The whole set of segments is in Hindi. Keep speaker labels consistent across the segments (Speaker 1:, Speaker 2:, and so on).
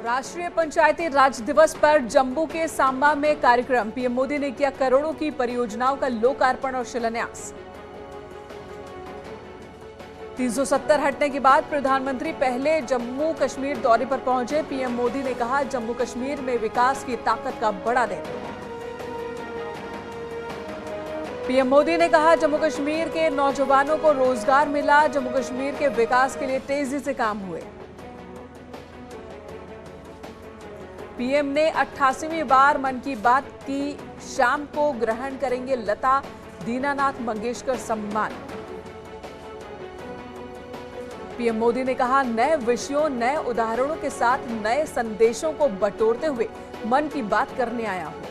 Speaker 1: राष्ट्रीय पंचायती राज दिवस पर जम्मू के सांबा में कार्यक्रम। पीएम मोदी ने किया करोड़ों की परियोजनाओं का लोकार्पण और शिलान्यास। 370 हटने के बाद प्रधानमंत्री पहले जम्मू कश्मीर दौरे पर पहुंचे। पीएम मोदी ने कहा, जम्मू कश्मीर में विकास की ताकत का बड़ा दिन। पीएम मोदी ने कहा, जम्मू कश्मीर के नौजवानों को रोजगार मिला। जम्मू कश्मीर के विकास के लिए तेजी से काम हुए। पीएम ने 88वीं बार मन की बात की। शाम को ग्रहण करेंगे लता दीनानाथ मंगेशकर सम्मान। पीएम मोदी ने कहा, नए विषयों, नए उदाहरणों के साथ नए संदेशों को बटोरते हुए मन की बात करने आया हूं।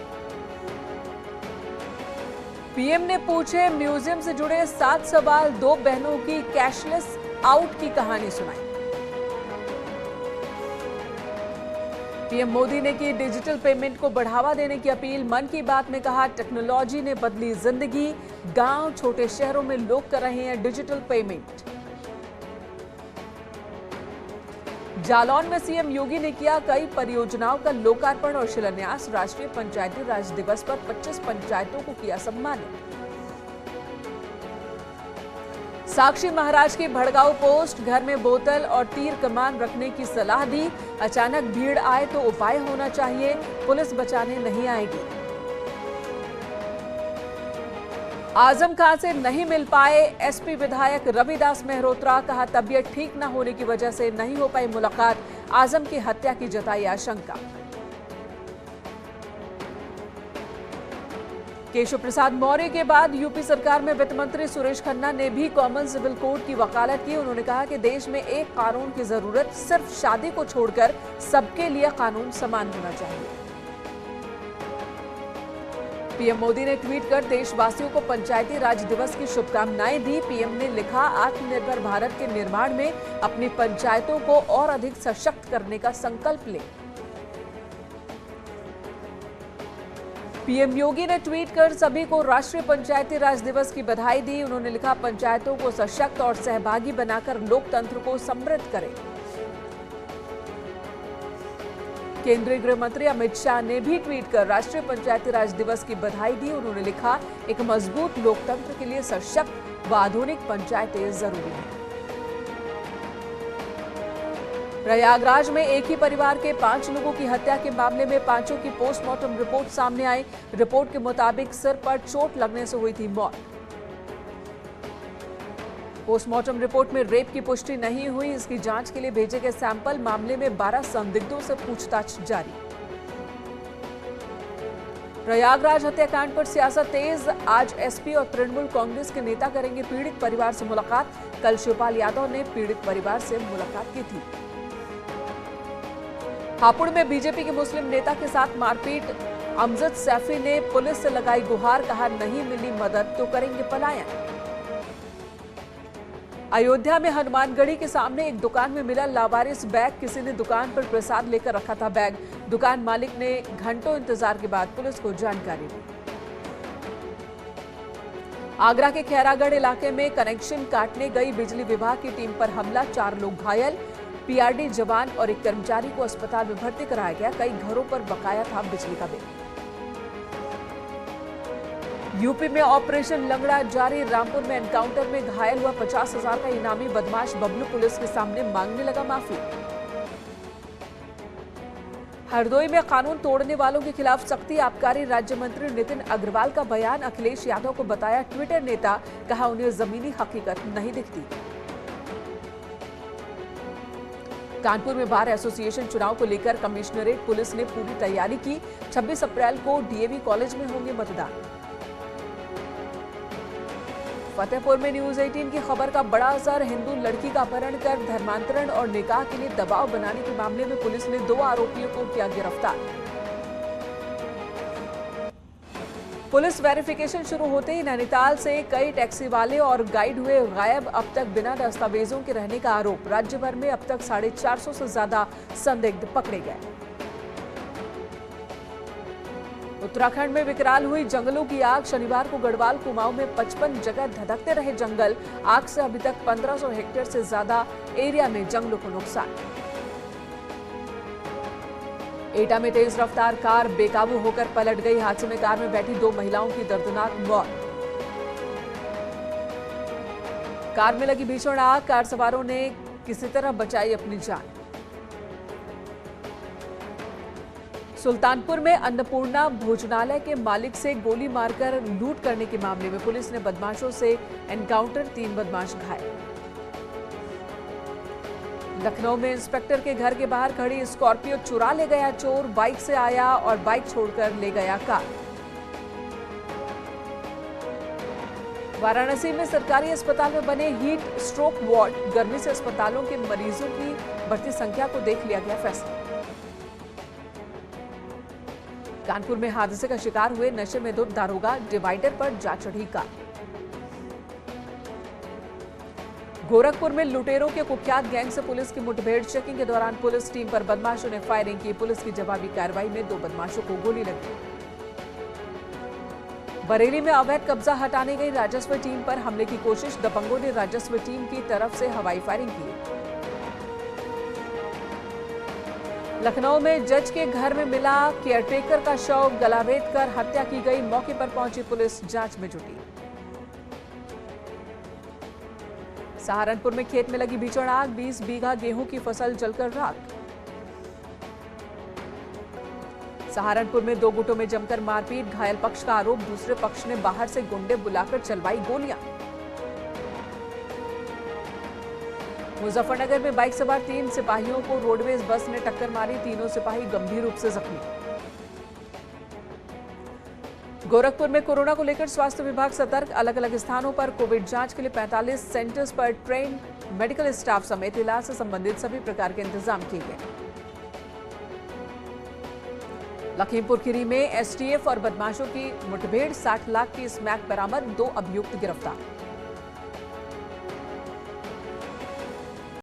Speaker 1: पीएम ने पूछे म्यूजियम से जुड़े 7 सवाल। 2 बहनों की कैशलेस आउट की कहानी सुनाई। पीएम मोदी ने की डिजिटल पेमेंट को बढ़ावा देने की अपील। मन की बात में कहा, टेक्नोलॉजी ने बदली जिंदगी। गांव, छोटे शहरों में लोग कर रहे हैं डिजिटल पेमेंट। जालौन में सीएम योगी ने किया कई परियोजनाओं का लोकार्पण और शिलान्यास। राष्ट्रीय पंचायती राज दिवस पर 25 पंचायतों को किया सम्मानित। साक्षी महाराज की भड़काऊ पोस्ट। घर में बोतल और तीर कमान रखने की सलाह दी। अचानक भीड़ आए तो उपाय होना चाहिए, पुलिस बचाने नहीं आएगी। आजम खान से नहीं मिल पाए एसपी विधायक रविदास मेहरोत्रा। कहा, तबीयत ठीक न होने की वजह से नहीं हो पाई मुलाकात। आजम की हत्या की जताई आशंका। केशव प्रसाद मौर्य के बाद यूपी सरकार में वित्त मंत्री सुरेश खन्ना ने भी कॉमन सिविल कोड की वकालत की। उन्होंने कहा कि देश में एक कानून की जरूरत, सिर्फ शादी को छोड़कर सबके लिए कानून समान होना चाहिए। पीएम मोदी ने ट्वीट कर देशवासियों को पंचायती राज दिवस की शुभकामनाएं दी। पीएम ने लिखा, आत्मनिर्भर भारत के निर्माण में अपनी पंचायतों को और अधिक सशक्त करने का संकल्प लें। पीएम योगी ने ट्वीट कर सभी को राष्ट्रीय पंचायती राज दिवस की बधाई दी। उन्होंने लिखा, पंचायतों को सशक्त और सहभागी बनाकर लोकतंत्र को समृद्ध करें। केंद्रीय गृह मंत्री अमित शाह ने भी ट्वीट कर राष्ट्रीय पंचायती राज दिवस की बधाई दी। उन्होंने लिखा, एक मजबूत लोकतंत्र के लिए सशक्त व आधुनिक पंचायतें जरूरी हैं। प्रयागराज में एक ही परिवार के 5 लोगों की हत्या के मामले में 5 की पोस्टमार्टम रिपोर्ट सामने आई। रिपोर्ट के मुताबिक सिर पर चोट लगने से हुई थी मौत। पोस्टमार्टम रिपोर्ट में रेप की पुष्टि नहीं हुई। इसकी जांच के लिए भेजे गए सैंपल। मामले में 12 संदिग्धों से पूछताछ जारी। प्रयागराज हत्याकांड पर सियासत तेज। आज एसपी और तृणमूल कांग्रेस के नेता करेंगे पीड़ित परिवार से मुलाकात। कल शिवपाल यादव ने पीड़ित परिवार से मुलाकात की थी। हापुड़ में बीजेपी के मुस्लिम नेता के साथ मारपीट। अमजद सैफी ने पुलिस से लगाई गुहार। कहा, नहीं मिली मदद तो करेंगे पलायन। अयोध्या में हनुमानगढ़ी के सामने एक दुकान में मिला लावारिस बैग। किसी ने दुकान पर प्रसाद लेकर रखा था बैग। दुकान मालिक ने घंटों इंतजार के बाद पुलिस को जानकारी दी। आगरा के खैरागढ़ इलाके में कनेक्शन काटने गई बिजली विभाग की टीम पर हमला। 4 लोग घायल। पीआरडी जवान और एक कर्मचारी को अस्पताल में भर्ती कराया गया। कई घरों पर बकाया था बिजली का बिल। यूपी में ऑपरेशन लंगड़ा जारी। रामपुर में एनकाउंटर में घायल हुआ 50,000 का इनामी बदमाश बबलू पुलिस के सामने मांगने लगा माफी। हरदोई में कानून तोड़ने वालों के खिलाफ सख्ती। आबकारी राज्य मंत्री नितिन अग्रवाल का बयान। अखिलेश यादव को बताया ट्विटर नेता। कहा, उन्हें जमीनी हकीकत नहीं दिखती। कानपुर में बार एसोसिएशन चुनाव को लेकर कमिश्नरेट पुलिस ने पूरी तैयारी की। 26 अप्रैल को डीएवी कॉलेज में होंगे मतदान। फतेहपुर में न्यूज 18 की खबर का बड़ा असर। हिंदू लड़की का अपहरण कर धर्मांतरण और निकाह के लिए दबाव बनाने के मामले में पुलिस ने 2 आरोपियों को किया गिरफ्तार। पुलिस वेरिफिकेशन शुरू होते ही नैनीताल से कई टैक्सी वाले और गाइड हुए गायब। अब तक बिना दस्तावेजों के रहने का आरोप। राज्य भर में अब तक 450 से ज्यादा संदिग्ध पकड़े गए। उत्तराखंड में विकराल हुई जंगलों की आग। शनिवार को गढ़वाल कुमाऊं में 55 जगह धधकते रहे जंगल। आग से अभी तक 1500 हेक्टेयर से ज्यादा एरिया में जंगलों को नुकसान। एटा में तेज रफ्तार कार बेकाबू होकर पलट गई। हादसे में कार में बैठी 2 महिलाओं की दर्दनाक मौत। कार में लगी भीषण आग, कार सवारों ने किसी तरह बचाई अपनी जान। सुल्तानपुर में अन्नपूर्णा भोजनालय के मालिक से गोली मारकर लूट करने के मामले में पुलिस ने बदमाशों से एनकाउंटर, 3 बदमाश घायल। लखनऊ में इंस्पेक्टर के घर के बाहर खड़ी स्कॉर्पियो चुरा ले गया चोर। बाइक से आया और बाइक छोड़कर ले गया कार। वाराणसी में सरकारी अस्पताल में बने हीट स्ट्रोक वार्ड, गर्मी से अस्पतालों के मरीजों की बढ़ती संख्या को देख लिया गया फैसला। कानपुर में हादसे का शिकार हुए नशे में धुत दारोगा, डिवाइडर पर जा चढ़ी कार। गोरखपुर में लुटेरों के कुख्यात गैंग से पुलिस की मुठभेड़, चेकिंग के दौरान पुलिस टीम पर बदमाशों ने फायरिंग की। पुलिस की जवाबी कार्रवाई में 2 बदमाशों को गोली लगी। बरेली में अवैध कब्जा हटाने गई राजस्व टीम पर हमले की कोशिश, दबंगों ने राजस्व टीम की तरफ से हवाई फायरिंग की। लखनऊ में जज के घर में मिला केयरटेकर का शव, गलावेद कर हत्या की गई। मौके पर पहुंची पुलिस जांच में जुटी। सहारनपुर में खेत में लगी भीषण आग, 20 बीघा गेहूं की फसल जलकर राख। सहारनपुर में 2 गुटों में जमकर मारपीट, घायल पक्ष का आरोप, दूसरे पक्ष ने बाहर से गुंडे बुलाकर चलवाई गोलियां। मुजफ्फरनगर में बाइक सवार 3 सिपाहियों को रोडवेज बस ने टक्कर मारी, तीनों सिपाही गंभीर रूप से जख्मी। गोरखपुर में कोरोना को लेकर स्वास्थ्य विभाग सतर्क, अलग अलग स्थानों पर कोविड जांच के लिए 45 सेंटर्स पर ट्रेन मेडिकल स्टाफ समेत इलाज से संबंधित सभी प्रकार के इंतजाम किए गए। लखीमपुर खीरी में एसटीएफ और बदमाशों की मुठभेड़, 60 लाख की स्मैक बरामद, 2 अभियुक्त गिरफ्तार।